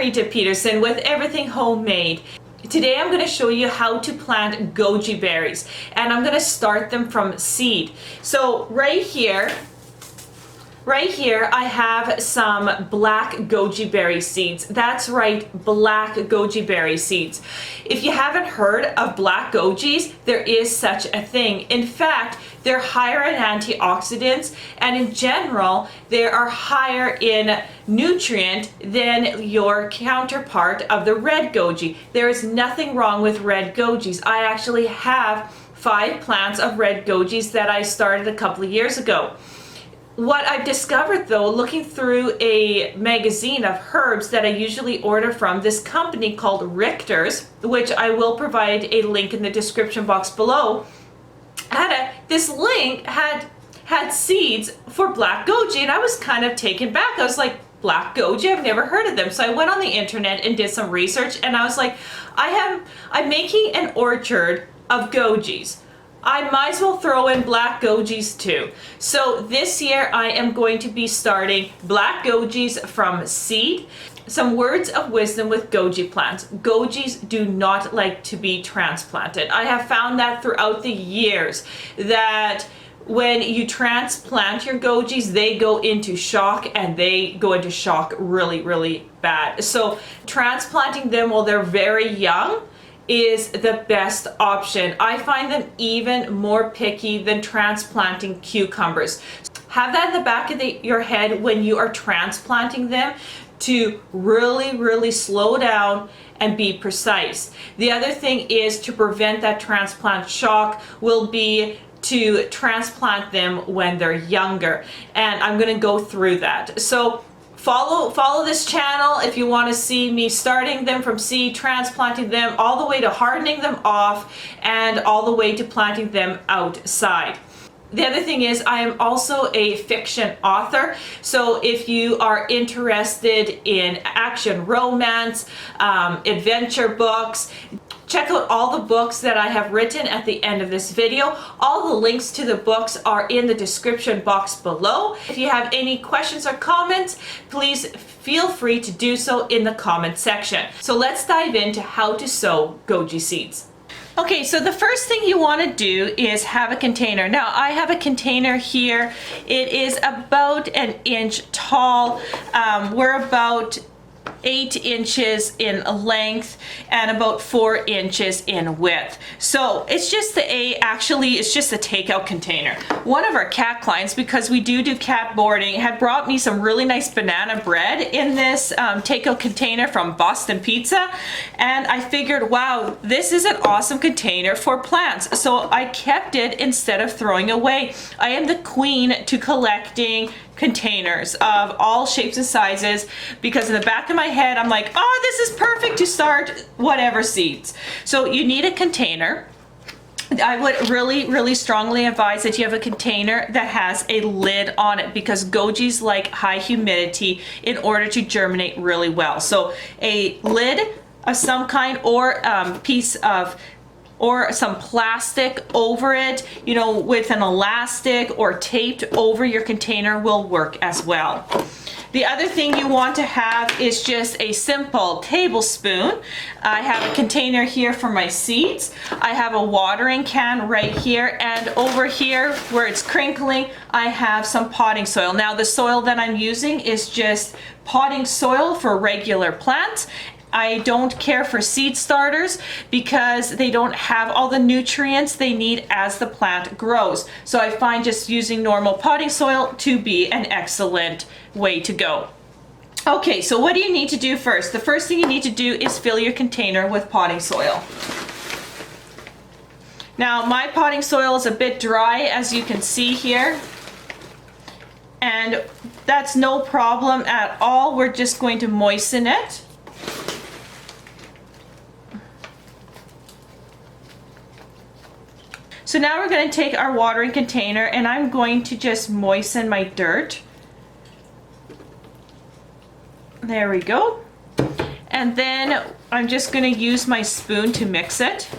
Rita Peterson with Everything Homemade. Today I'm going to show you how to plant goji berries, and I'm going to start them from seed. So right here I have some black goji berry seeds. That's right, black goji berry seeds. If you haven't heard of black gojis, there is such a thing. In fact, they're higher in antioxidants, and in general, they are higher in nutrient than your counterpart of the red goji. There is nothing wrong with red gojis. I actually have 5 plants of red gojis that I started a couple of years ago. What I've discovered though, looking through a magazine of herbs that I usually order from this company called Richter's, which I will provide a link in the description box below, this link had seeds for black goji, and I was kind of taken back. I was like, black goji? I've never heard of them. So I went on the internet and did some research, and I was like, I'm making an orchard of gojis. I might as well throw in black gojis too. So this year I am going to be starting black gojis from seed. Some words of wisdom with goji plants. Gojis do not like to be transplanted. I have found that throughout the years that when you transplant your gojis, they go into shock, and they go into shock really, really bad. So transplanting them while they're very young is the best option. I find them even more picky than transplanting cucumbers. Have that in the back of your head when you are transplanting them, to really, really slow down and be precise. The other thing is, to prevent that transplant shock, will be to transplant them when they're younger, and I'm going to go through that. So follow this channel if you want to see me starting them from seed, transplanting them, all the way to hardening them off, and all the way to planting them outside. The other thing is, I am also a fiction author, so if you are interested in action, romance, adventure books, check out all the books that I have written at the end of this video. All the links to the books are in the description box below. If you have any questions or comments, please feel free to do so in the comment section. So let's dive into how to sow goji seeds. Okay, so the first thing you want to do is have a container. Now I have a container here. It is about 1 inch tall. We're about 8 inches in length and about 4 inches in width. So it's just it's just a takeout container. One of our cat clients, because we do cat boarding, had brought me some really nice banana bread in this takeout container from Boston Pizza, and I figured, wow, this is an awesome container for plants. So I kept it instead of throwing away. I am the queen to collecting containers of all shapes and sizes, because in the back of my head I'm like, oh, this is perfect to start whatever seeds. So you need a container. I would really, really strongly advise that you have a container that has a lid on it, because gojis like high humidity in order to germinate really well. So a lid of some kind, or or some plastic over it, you know, with an elastic or taped over your container will work as well. The other thing you want to have is just a simple tablespoon. I have a container here for my seeds. I have a watering can right here, and over here where it's crinkling, I have some potting soil. Now the soil that I'm using is just potting soil for regular plants. I don't care for seed starters because they don't have all the nutrients they need as the plant grows. So I find just using normal potting soil to be an excellent way to go. Okay, so what do you need to do first? The first thing you need to do is fill your container with potting soil. Now my potting soil is a bit dry, as you can see here, and that's no problem at all. We're just going to moisten it. So now we're going to take our watering container, and I'm going to just moisten my dirt. There we go. And then I'm just going to use my spoon to mix it.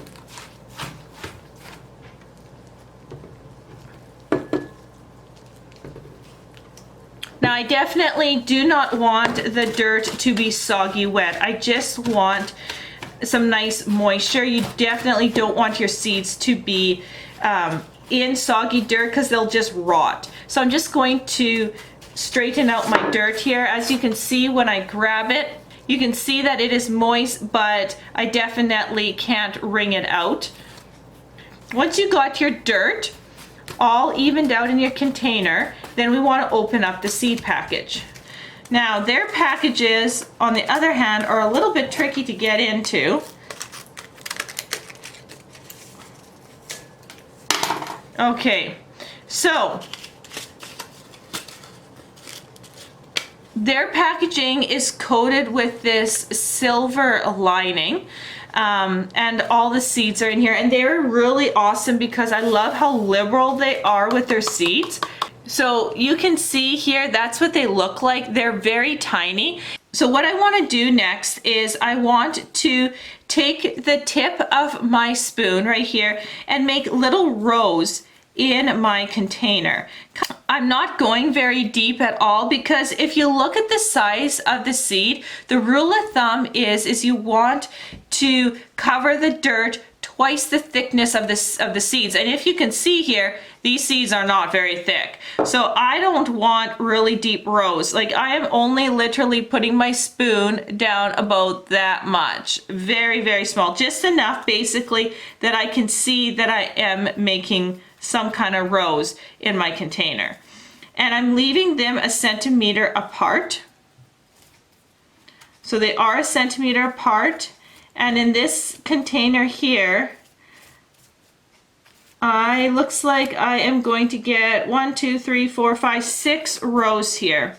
Now I definitely do not want the dirt to be soggy wet. I just want some nice moisture. You definitely don't want your seeds to be in soggy dirt because they'll just rot. So I'm just going to straighten out my dirt here. As you can see, when I grab it, you can see that it is moist, but I definitely can't wring it out. Once you got your dirt all evened out in your container, then we want to open up the seed package. Now, their packages, on the other hand, are a little bit tricky to get into. Okay, so their packaging is coated with this silver lining. And all the seeds are in here, and they're really awesome because I love how liberal they are with their seeds. So you can see here, that's what they look like. They're very tiny. So what I want to do next is I want to take the tip of my spoon right here and make little rows in my container. I'm not going very deep at all because if you look at the size of the seed, the rule of thumb is you want to cover the dirt twice the thickness of the seeds. And if you can see here, these seeds are not very thick. So I don't want really deep rows. Like, I am only literally putting my spoon down about that much. Very, very small. Just enough basically that I can see that I am making some kind of rows in my container. And I'm leaving them 1 centimeter apart. So they are 1 centimeter apart. And in this container here, looks like I am going to get 1, 2, 3, 4, 5, 6 rows here.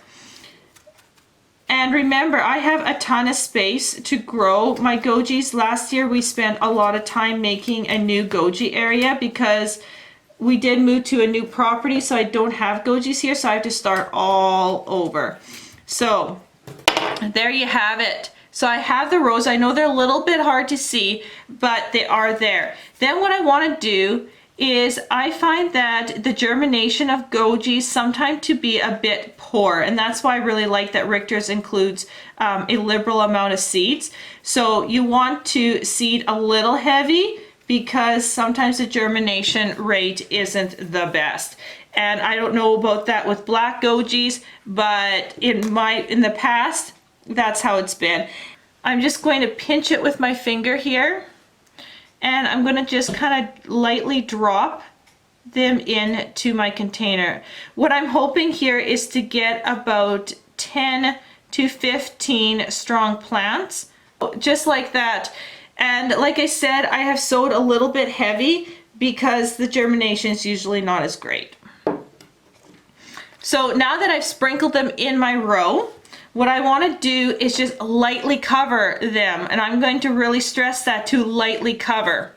And remember, I have a ton of space to grow my gojis. Last year we spent a lot of time making a new goji area because we did move to a new property, so I don't have gojis here, so I have to start all over. So there you have it. So I have the rows. I know they're a little bit hard to see, but they are there. Then what I want to do is I find that the germination of goji sometimes to be a bit poor, and that's why I really like that Richter's includes a liberal amount of seeds. So you want to seed a little heavy because sometimes the germination rate isn't the best. And I don't know about that with black gojis, but in the past, that's how it's been. I'm just going to pinch it with my finger here, and I'm going to just kind of lightly drop them into my container. What I'm hoping here is to get about 10 to 15 strong plants, just like that. And like I said, I have sowed a little bit heavy because the germination is usually not as great. So now that I've sprinkled them in my row, what I want to do is just lightly cover them, and I'm going to really stress that, to lightly cover.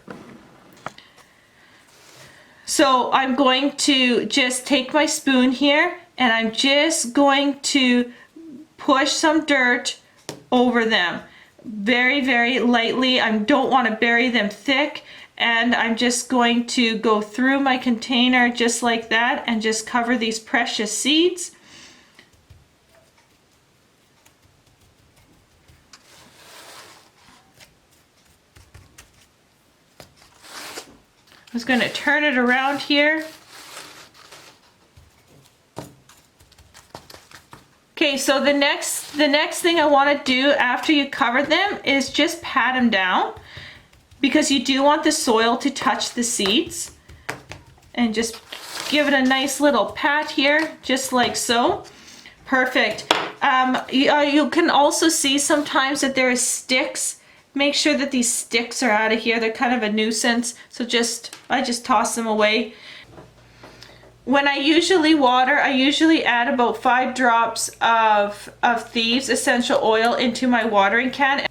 So I'm going to just take my spoon here and I'm just going to push some dirt over them very, very lightly. I don't want to bury them thick, and I'm just going to go through my container just like that and just cover these precious seeds. I'm just going to turn it around here. Okay, so the next thing I want to do after you cover them is just pat them down, because you do want the soil to touch the seeds. And just give it a nice little pat here, just like so. Perfect. You can also see sometimes that there is sticks. Make sure that these sticks are out of here. They're kind of a nuisance, so I just toss them away. When I usually water, I usually add about 5 drops of Thieves Essential Oil into my watering can.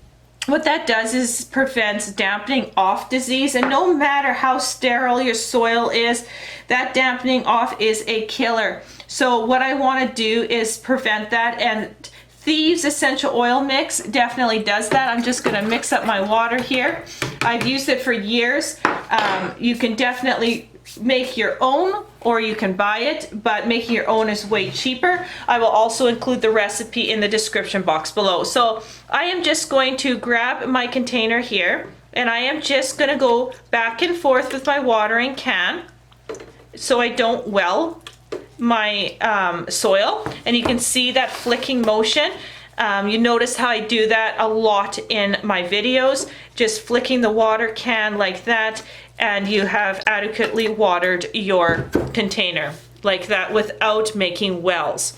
What that does is prevents dampening off disease, and no matter how sterile your soil is, that dampening off is a killer. So what I want to do is prevent that, and Thieves Essential Oil Mix definitely does that. I'm just going to mix up my water here. I've used it for years. You can definitely make your own, or you can buy it, but making your own is way cheaper. I will also include the recipe in the description box below. So I am just going to grab my container here, and I am just going to go back and forth with my watering can so I don't well my soil. And you can see that flicking motion. You notice how I do that a lot in my videos, just flicking the water can like that, and you have adequately watered your container like that without making wells.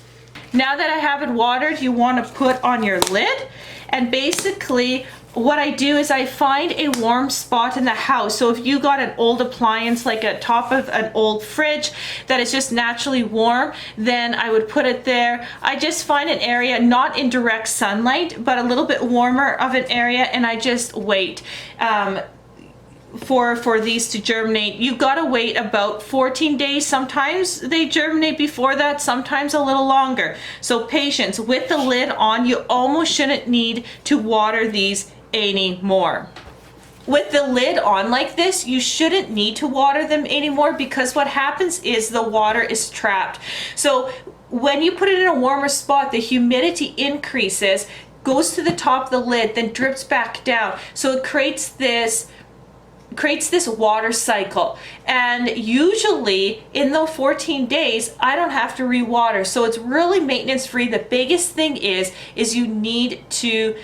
Now that I have it watered, you want to put on your lid, and basically what I do is I find a warm spot in the house. So if you got an old appliance like a top of an old fridge that is just naturally warm, then I would put it there. I just find an area not in direct sunlight, but a little bit warmer of an area, and I just wait for these to germinate. You gotta wait about 14 days. Sometimes they germinate before that, sometimes a little longer. So patience. With the lid on, you almost shouldn't need to water these anymore. With the lid on like this, you shouldn't need to water them anymore, because what happens is the water is trapped. So when you put it in a warmer spot, the humidity increases, goes to the top of the lid, then drips back down. So it creates this water cycle, and usually in the 14 days I don't have to rewater, so it's really maintenance free. The biggest thing is you need to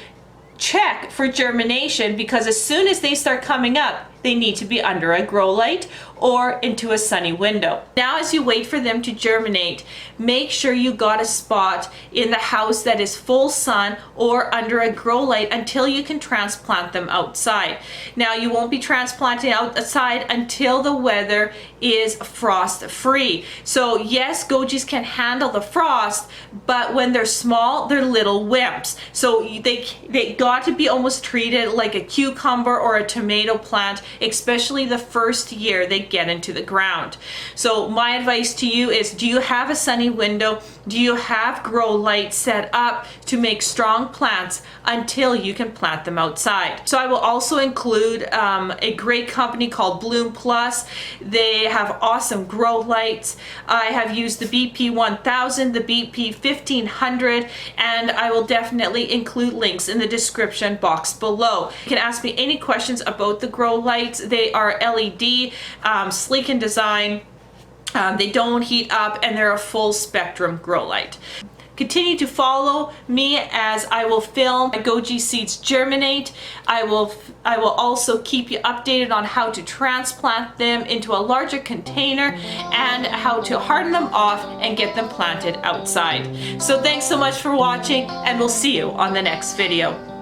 check for germination, because as soon as they start coming up, they need to be under a grow light or into a sunny window. Now, as you wait for them to germinate, make sure you got a spot in the house that is full sun or under a grow light until you can transplant them outside. Now, you won't be transplanting outside until the weather is frost free. So yes, gojis can handle the frost, but when they're small, they're little wimps. So they got to be almost treated like a cucumber or a tomato plant, especially the first year they get into the ground. So my advice to you is, do you have a sunny window? Do you have grow lights set up to make strong plants until you can plant them outside? So I will also include a great company called Bloom Plus. They have awesome grow lights. I have used the BP 1000, the BP 1500, and I will definitely include links in the description box below. You can ask me any questions about the grow lights. They are LED, sleek in design. They don't heat up, and they're a full spectrum grow light. Continue to follow me as I will film my goji seeds germinate. I will also keep you updated on how to transplant them into a larger container and how to harden them off and get them planted outside. So thanks so much for watching, and we'll see you on the next video.